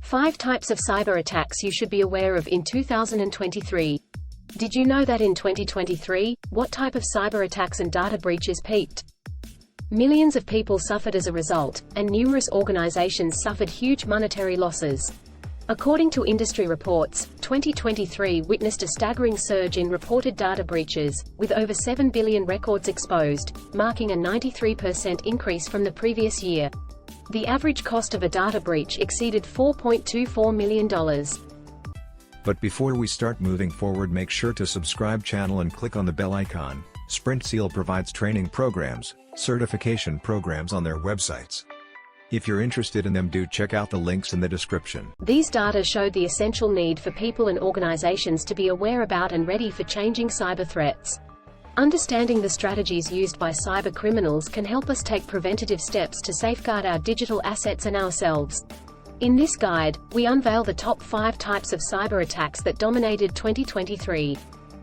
5 types of cyber attacks you should be aware of in 2023. Did you know that in 2023, what type of cyber attacks and data breaches peaked? Millions of people suffered as a result, and numerous organizations suffered huge monetary losses. According to industry reports, 2023 witnessed a staggering surge in reported data breaches, with over 7 billion records exposed, marking a 93% increase from the previous year. The average cost of a data breach exceeded $4.24 million. But before we start moving forward, make sure to subscribe channel and click on the bell icon. Sprintzeal provides training programs, certification programs on their websites. If you're interested in them, do check out the links in the description. These data showed the essential need for people and organizations to be aware about and ready for changing cyber threats. Understanding the strategies used by cyber criminals can help us take preventative steps to safeguard our digital assets and ourselves. In this guide, we unveil the top 5 types of cyber attacks that dominated 2023.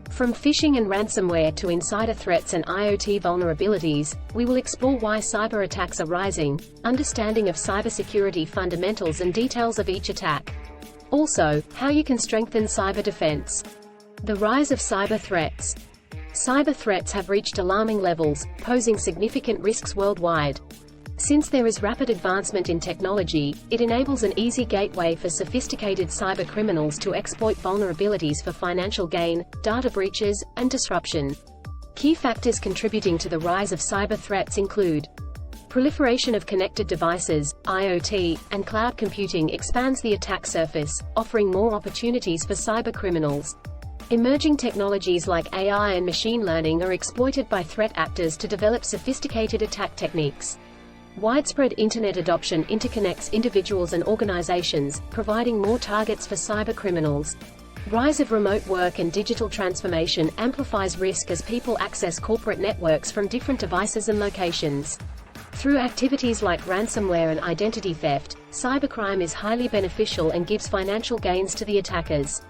From phishing and ransomware to insider threats and IoT vulnerabilities, we will explore why cyber attacks are rising, understanding of cybersecurity fundamentals and details of each attack. Also, how you can strengthen cyber defense. The rise of cyber threats. Cyber threats have reached alarming levels, posing significant risks worldwide. Since there is rapid advancement in technology, it enables an easy gateway for sophisticated cyber criminals to exploit vulnerabilities for financial gain, data breaches, and disruption. Key factors contributing to the rise of cyber threats include: proliferation of connected devices, IoT, and cloud computing expands the attack surface, offering more opportunities for cyber criminals. Emerging technologies like AI and machine learning are exploited by threat actors to develop sophisticated attack techniques. Widespread Internet adoption interconnects individuals and organizations, providing more targets for cyber criminals. Rise of remote work and digital transformation amplifies risk as people access corporate networks from different devices and locations. Through activities like ransomware and identity theft, cybercrime is highly beneficial and gives financial gains to the attackers.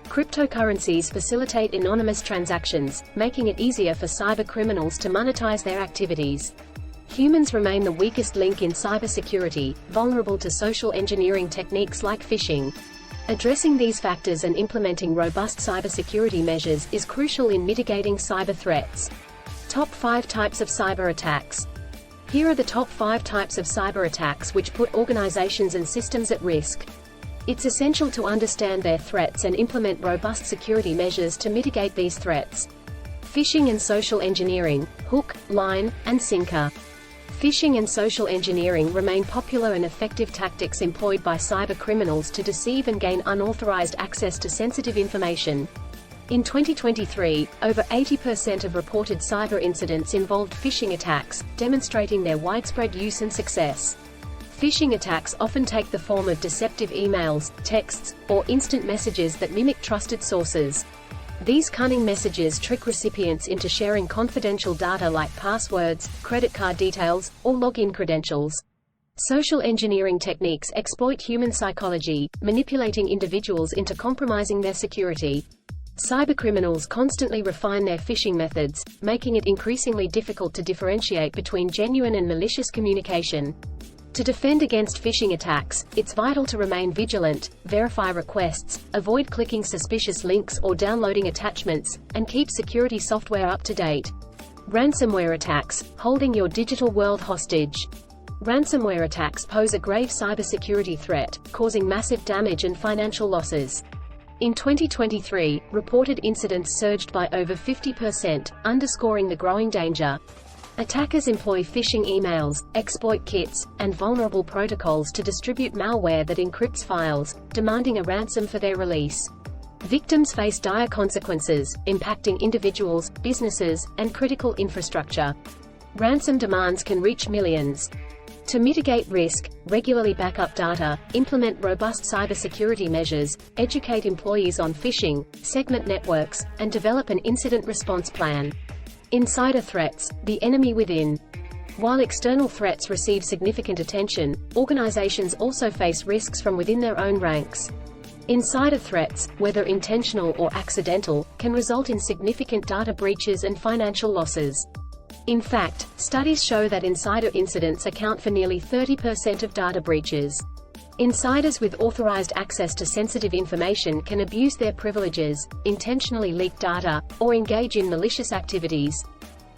Cryptocurrencies facilitate anonymous transactions, making it easier for cyber criminals to monetize their activities. Humans remain the weakest link in cybersecurity, vulnerable to social engineering techniques like phishing. Addressing these factors and implementing robust cybersecurity measures is crucial in mitigating cyber threats. Top 5 types of cyber attacks. Here are the top 5 types of cyber attacks which put organizations and systems at risk. It's essential to understand their threats and implement robust security measures to mitigate these threats. Phishing and social engineering, hook, line, and sinker. Phishing and social engineering remain popular and effective tactics employed by cyber criminals to deceive and gain unauthorized access to sensitive information. In 2023, over 80% of reported cyber incidents involved phishing attacks, demonstrating their widespread use and success. Phishing attacks often take the form of deceptive emails, texts, or instant messages that mimic trusted sources. These cunning messages trick recipients into sharing confidential data like passwords, credit card details, or login credentials. Social engineering techniques exploit human psychology, manipulating individuals into compromising their security. Cybercriminals constantly refine their phishing methods, making it increasingly difficult to differentiate between genuine and malicious communication. To defend against phishing attacks, it's vital to remain vigilant, verify requests, avoid clicking suspicious links or downloading attachments, and keep security software up to date. Ransomware attacks, holding your digital world hostage. Ransomware attacks pose a grave cybersecurity threat, causing massive damage and financial losses. In 2023, reported incidents surged by over 50%, underscoring the growing danger. Attackers employ phishing emails, exploit kits, and vulnerable protocols to distribute malware that encrypts files, demanding a ransom for their release. Victims face dire consequences, impacting individuals, businesses, and critical infrastructure. Ransom demands can reach millions. To mitigate risk, regularly back up data, implement robust cybersecurity measures, educate employees on phishing, segment networks, and develop an incident response plan. Insider threats, the enemy within. While external threats receive significant attention, organizations also face risks from within their own ranks. Insider threats, whether intentional or accidental, can result in significant data breaches and financial losses. In fact, studies show that insider incidents account for nearly 30% of data breaches. Insiders with authorized access to sensitive information can abuse their privileges, intentionally leak data, or engage in malicious activities.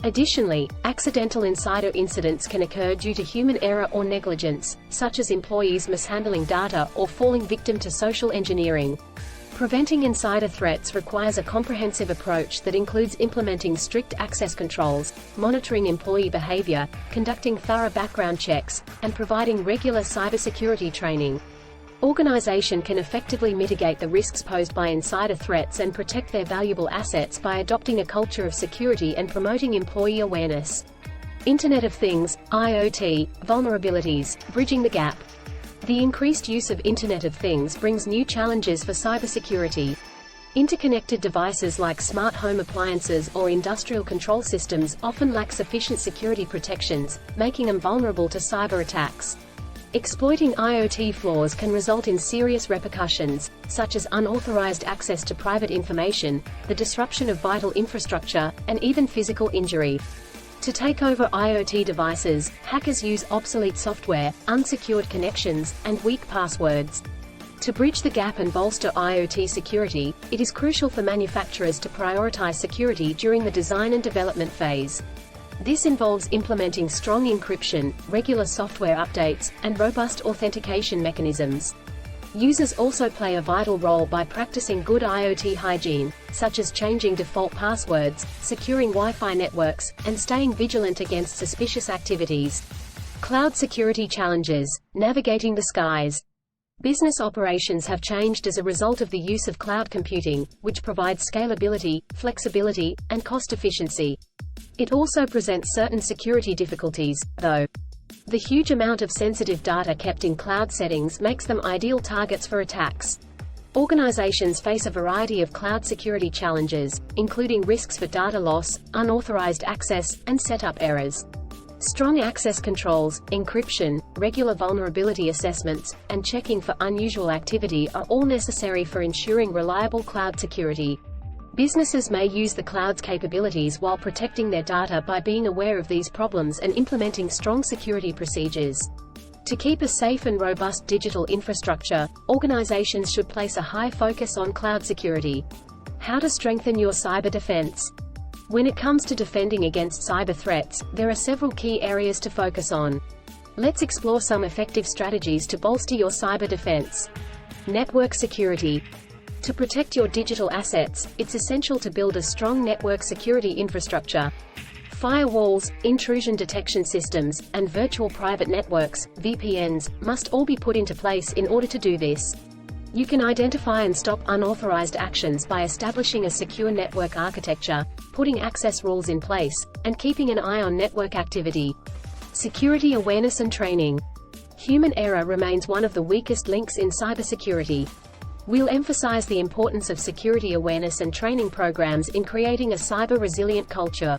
Additionally, accidental insider incidents can occur due to human error or negligence, such as employees mishandling data or falling victim to social engineering. Preventing insider threats requires a comprehensive approach that includes implementing strict access controls, monitoring employee behavior, conducting thorough background checks, and providing regular cybersecurity training. Organizations can effectively mitigate the risks posed by insider threats and protect their valuable assets by adopting a culture of security and promoting employee awareness. Internet of Things, IoT, vulnerabilities, bridging the gap. The increased use of Internet of Things brings new challenges for cybersecurity. Interconnected devices like smart home appliances or industrial control systems often lack sufficient security protections, making them vulnerable to cyber attacks. Exploiting IoT flaws can result in serious repercussions, such as unauthorized access to private information, the disruption of vital infrastructure, and even physical injury. To take over IoT devices, hackers use obsolete software, unsecured connections, and weak passwords. To bridge the gap and bolster IoT security, it is crucial for manufacturers to prioritize security during the design and development phase. This involves implementing strong encryption, regular software updates, and robust authentication mechanisms. Users also play a vital role by practicing good IoT hygiene, such as changing default passwords, securing Wi-Fi networks, and staying vigilant against suspicious activities. Cloud security challenges: navigating the skies. Business operations have changed as a result of the use of cloud computing, which provides scalability, flexibility, and cost efficiency. It also presents certain security difficulties, though. The huge amount of sensitive data kept in cloud settings makes them ideal targets for attacks. Organizations face a variety of cloud security challenges, including risks for data loss, unauthorized access, and setup errors. Strong access controls, encryption, regular vulnerability assessments, and checking for unusual activity are all necessary for ensuring reliable cloud security. Businesses may use the cloud's capabilities while protecting their data by being aware of these problems and implementing strong security procedures. To keep a safe and robust digital infrastructure, organizations should place a high focus on cloud security. How to strengthen your cyber defense. When it comes to defending against cyber threats, there are several key areas to focus on. Let's explore some effective strategies to bolster your cyber defense. Network security. To protect your digital assets, it's essential to build a strong network security infrastructure. Firewalls, intrusion detection systems, and virtual private networks, VPNs, must all be put into place in order to do this. You can identify and stop unauthorized actions by establishing a secure network architecture, putting access rules in place, and keeping an eye on network activity. Security awareness and training. Human error remains one of the weakest links in cybersecurity. We'll emphasize the importance of security awareness and training programs in creating a cyber-resilient culture.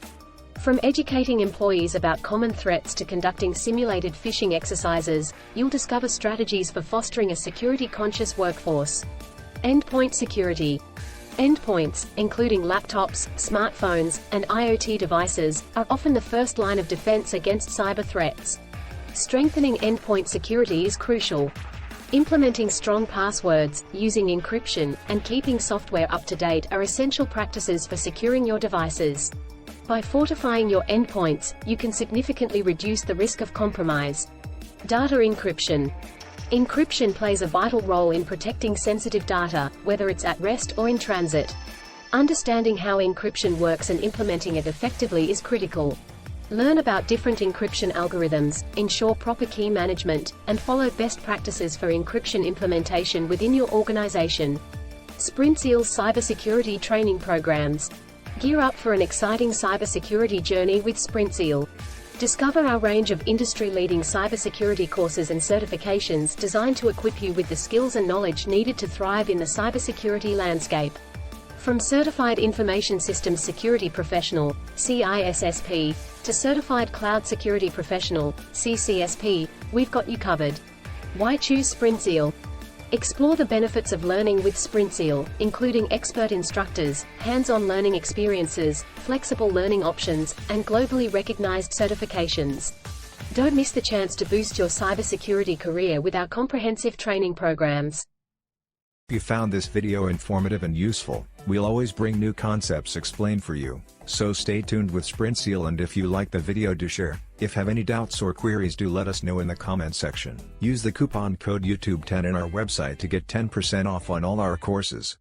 From educating employees about common threats to conducting simulated phishing exercises, you'll discover strategies for fostering a security-conscious workforce. Endpoint security. Endpoints, including laptops, smartphones, and IoT devices, are often the first line of defense against cyber threats. Strengthening endpoint security is crucial. Implementing strong passwords, using encryption, and keeping software up to date are essential practices for securing your devices. By fortifying your endpoints, you can significantly reduce the risk of compromise. Data encryption. Encryption plays a vital role in protecting sensitive data, whether it's at rest or in transit. Understanding how encryption works and implementing it effectively is critical. Learn about different encryption algorithms, ensure proper key management, and follow best practices for encryption implementation within your organization. Sprintzeal's cybersecurity training programs. Gear up for an exciting cybersecurity journey with Sprintzeal. Discover our range of industry-leading cybersecurity courses and certifications designed to equip you with the skills and knowledge needed to thrive in the cybersecurity landscape. From Certified Information Systems Security Professional, CISSP, to Certified Cloud Security Professional, CCSP, we've got you covered. Why choose Sprintzeal? Explore the benefits of learning with Sprintzeal, including expert instructors, hands-on learning experiences, flexible learning options, and globally recognized certifications. Don't miss the chance to boost your cybersecurity career with our comprehensive training programs. If you found this video informative and useful, we'll always bring new concepts explained for you, so stay tuned with Sprintzeal, and if you like the video, do share. If have any doubts or queries, do let us know in the comment section. Use the coupon code YouTube10 in our website to get 10% off on all our courses.